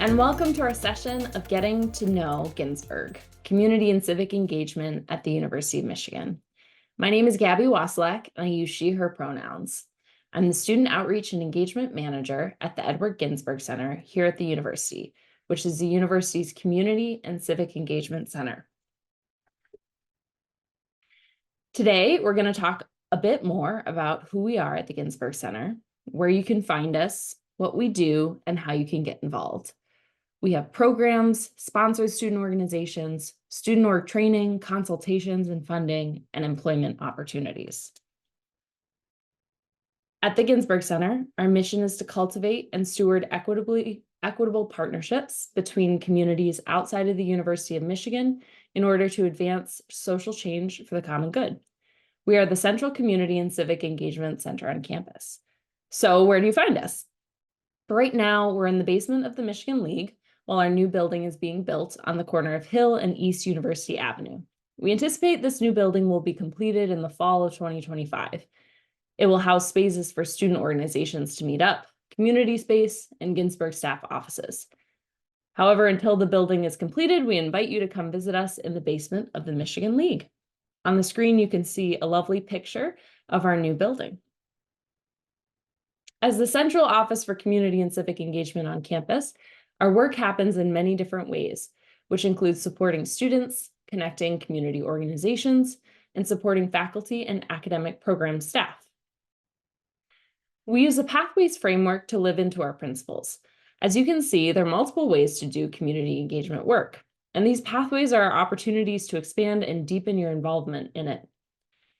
and welcome to our session of Getting to Know Ginsberg, Community and Civic Engagement at the University of Michigan. My name is Gabby Wasilak, and I use she, her pronouns. I'm the Student Outreach and Engagement Manager at the Edward Ginsberg Center here at the university, which is the university's Community and Civic Engagement Center. Today, we're going to talk a bit more about who we are at the Ginsberg Center, where you can find us, what we do, and how you can get involved. We have programs, sponsored student organizations, student org training, consultations and funding, and employment opportunities. At the Ginsberg Center, our mission is to cultivate and steward equitable partnerships between communities outside of the University of Michigan in order to advance social change for the common good. We are the central community and civic engagement center on campus. So where do you find us? Right now, we're in the basement of the Michigan League, while our new building is being built on the corner of Hill and East University Avenue. We anticipate this new building will be completed in the fall of 2025. It will house spaces for student organizations to meet up, community space, and Ginsberg staff offices. However, until the building is completed, we invite you to come visit us in the basement of the Michigan League. On the screen, you can see a lovely picture of our new building. As the central office for community and civic engagement on campus, our work happens in many different ways, which includes supporting students, connecting community organizations, and supporting faculty and academic program staff. We use a pathways framework to live into our principles. As you can see, there are multiple ways to do community engagement work, and these pathways are opportunities to expand and deepen your involvement in it.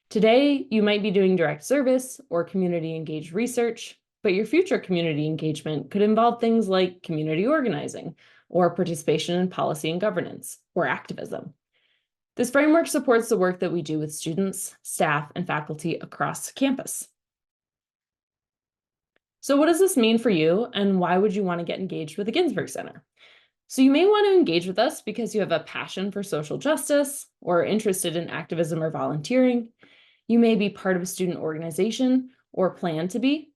Today, you might be doing direct service or community engaged research, but your future community engagement could involve things like community organizing or participation in policy and governance or activism. This framework supports the work that we do with students, staff, and faculty across campus. So what does this mean for you, and why would you want to get engaged with the Ginsberg Center? So you may want to engage with us because you have a passion for social justice or are interested in activism or volunteering. You may be part of a student organization or plan to be.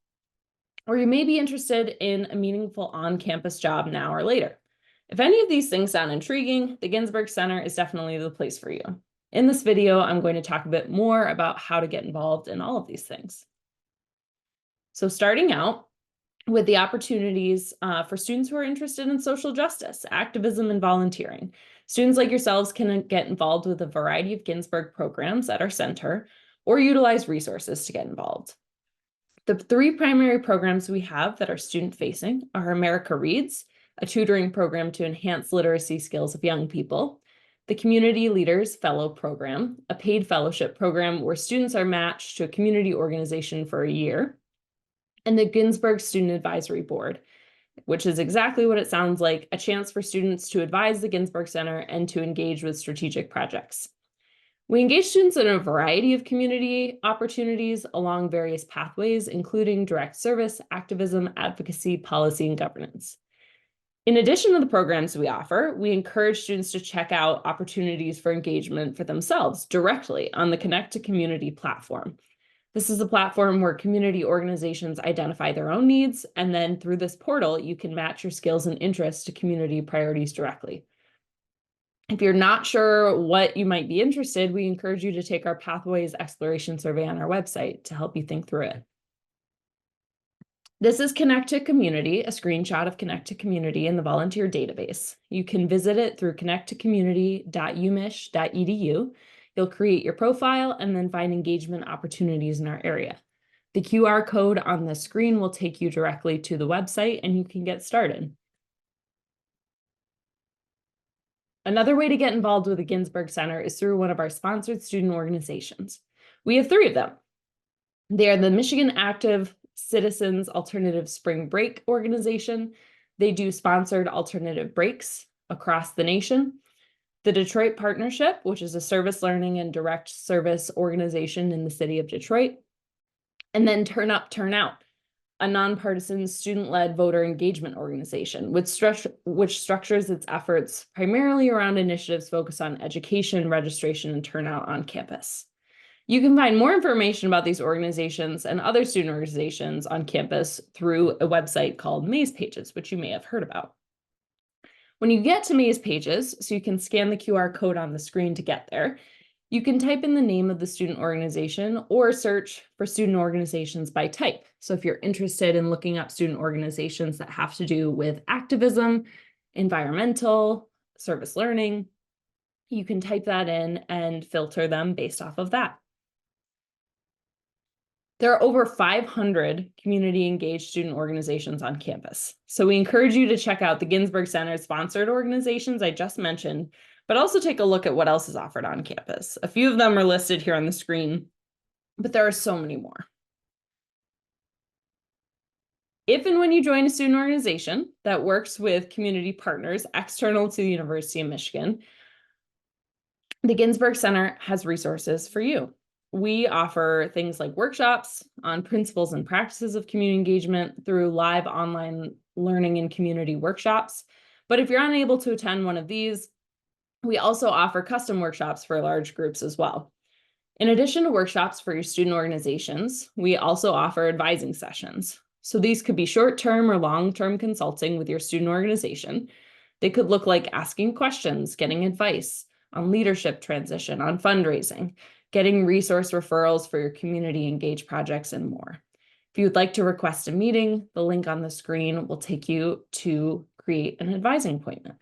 Or you may be interested in a meaningful on-campus job now or later. If any of these things sound intriguing, the Ginsberg Center is definitely the place for you. In this video, I'm going to talk a bit more about how to get involved in all of these things. So starting out with the opportunities for students who are interested in social justice, activism, and volunteering. Students like yourselves can get involved with a variety of Ginsberg programs at our center or utilize resources to get involved. The three primary programs we have that are student-facing are America Reads, a tutoring program to enhance literacy skills of young people, the Community Leaders Fellow Program, a paid fellowship program where students are matched to a community organization for a year, and the Ginsberg Student Advisory Board, which is exactly what it sounds like, a chance for students to advise the Ginsberg Center and to engage with strategic projects. We engage students in a variety of community opportunities along various pathways, including direct service, activism, advocacy, policy, and governance. In addition to the programs we offer, we encourage students to check out opportunities for engagement for themselves directly on the Connect to Community platform. This is a platform where community organizations identify their own needs, and then through this portal, you can match your skills and interests to community priorities directly. If you're not sure what you might be interested, we encourage you to take our Pathways Exploration Survey on our website to help you think through it. This is Connect to Community, a screenshot of Connect to Community in the volunteer database. You can visit it through connecttocommunity.umich.edu. You'll create your profile and then find engagement opportunities in our area. The QR code on the screen will take you directly to the website and you can get started. Another way to get involved with the Ginsberg Center is through one of our sponsored student organizations. We have three of them. They are the Michigan Active Citizens Alternative Spring Break Organization. They do sponsored alternative breaks across the nation. The Detroit Partnership, which is a service learning and direct service organization in the city of Detroit. And then Turn Up, Turn Out, a nonpartisan student-led voter engagement organization, which structures its efforts primarily around initiatives focused on education, registration, and turnout on campus. You can find more information about these organizations and other student organizations on campus through a website called Maze Pages, which you may have heard about. When you get to Maze Pages, so you can scan the QR code on the screen to get there, you can type in the name of the student organization or search for student organizations by type. So if you're interested in looking up student organizations that have to do with activism, environmental, service learning, you can type that in and filter them based off of that. There are over 500 community engaged student organizations on campus. So we encourage you to check out the Ginsberg Center sponsored organizations I just mentioned, but also take a look at what else is offered on campus. A few of them are listed here on the screen, but there are so many more. If and when you join a student organization that works with community partners external to the University of Michigan, the Ginsberg Center has resources for you. We offer things like workshops on principles and practices of community engagement through live online learning and community workshops. But if you're unable to attend one of these, we also offer custom workshops for large groups as well. In addition to workshops for your student organizations, we also offer advising sessions. So these could be short-term or long-term consulting with your student organization. They could look like asking questions, getting advice on leadership transition, on fundraising, getting resource referrals for your community engaged projects, and more. If you would like to request a meeting, the link on the screen will take you to create an advising appointment.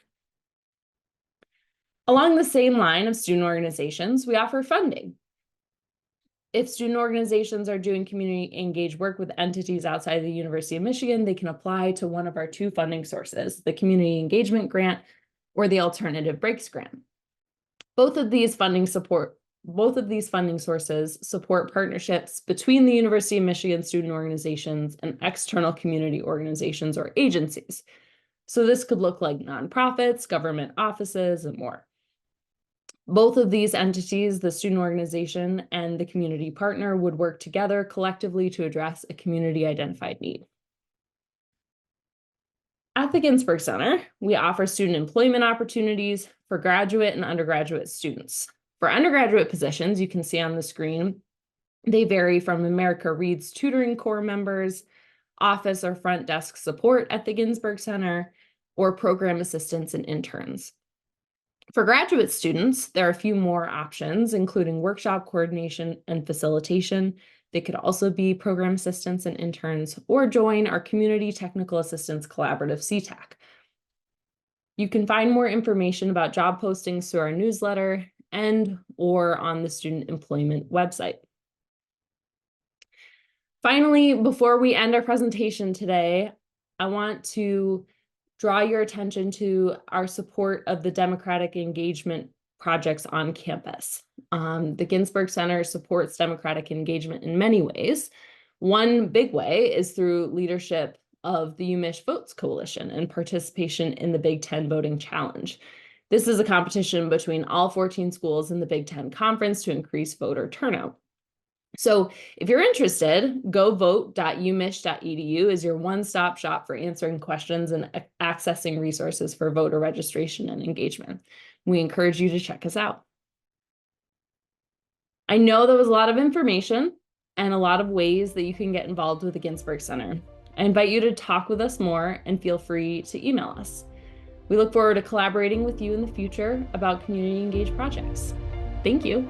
Along the same line of student organizations, we offer funding. If student organizations are doing community engaged work with entities outside the University of Michigan, they can apply to one of our two funding sources, the Community Engagement Grant or the Alternative Breaks Grant. Both of these funding sources support partnerships between the University of Michigan student organizations and external community organizations or agencies. So this could look like nonprofits, government offices, and more. Both of these entities, the student organization and the community partner, would work together collectively to address a community identified need. At the Ginsberg Center, we offer student employment opportunities for graduate and undergraduate students. For undergraduate positions, you can see on the screen, they vary from America Reads Tutoring Corps members, office or front desk support at the Ginsberg Center, or program assistants and interns. For graduate students, there are a few more options, including workshop coordination and facilitation. They could also be program assistants and interns, or join our Community Technical Assistance Collaborative, CTAC. You can find more information about job postings through our newsletter or on the student employment website. Finally, before we end our presentation today, I want to draw your attention to our support of the democratic engagement projects on campus. The Ginsberg Center supports democratic engagement in many ways. One big way is through leadership of the UMich Votes Coalition and participation in the Big Ten Voting Challenge. This is a competition between all 14 schools in the Big Ten Conference to increase voter turnout. So if you're interested, govote.umich.edu is your one-stop shop for answering questions and accessing resources for voter registration and engagement. We encourage you to check us out. I know there was a lot of information and a lot of ways that you can get involved with the Ginsberg Center. I invite you to talk with us more and feel free to email us. We look forward to collaborating with you in the future about community engaged projects. Thank you.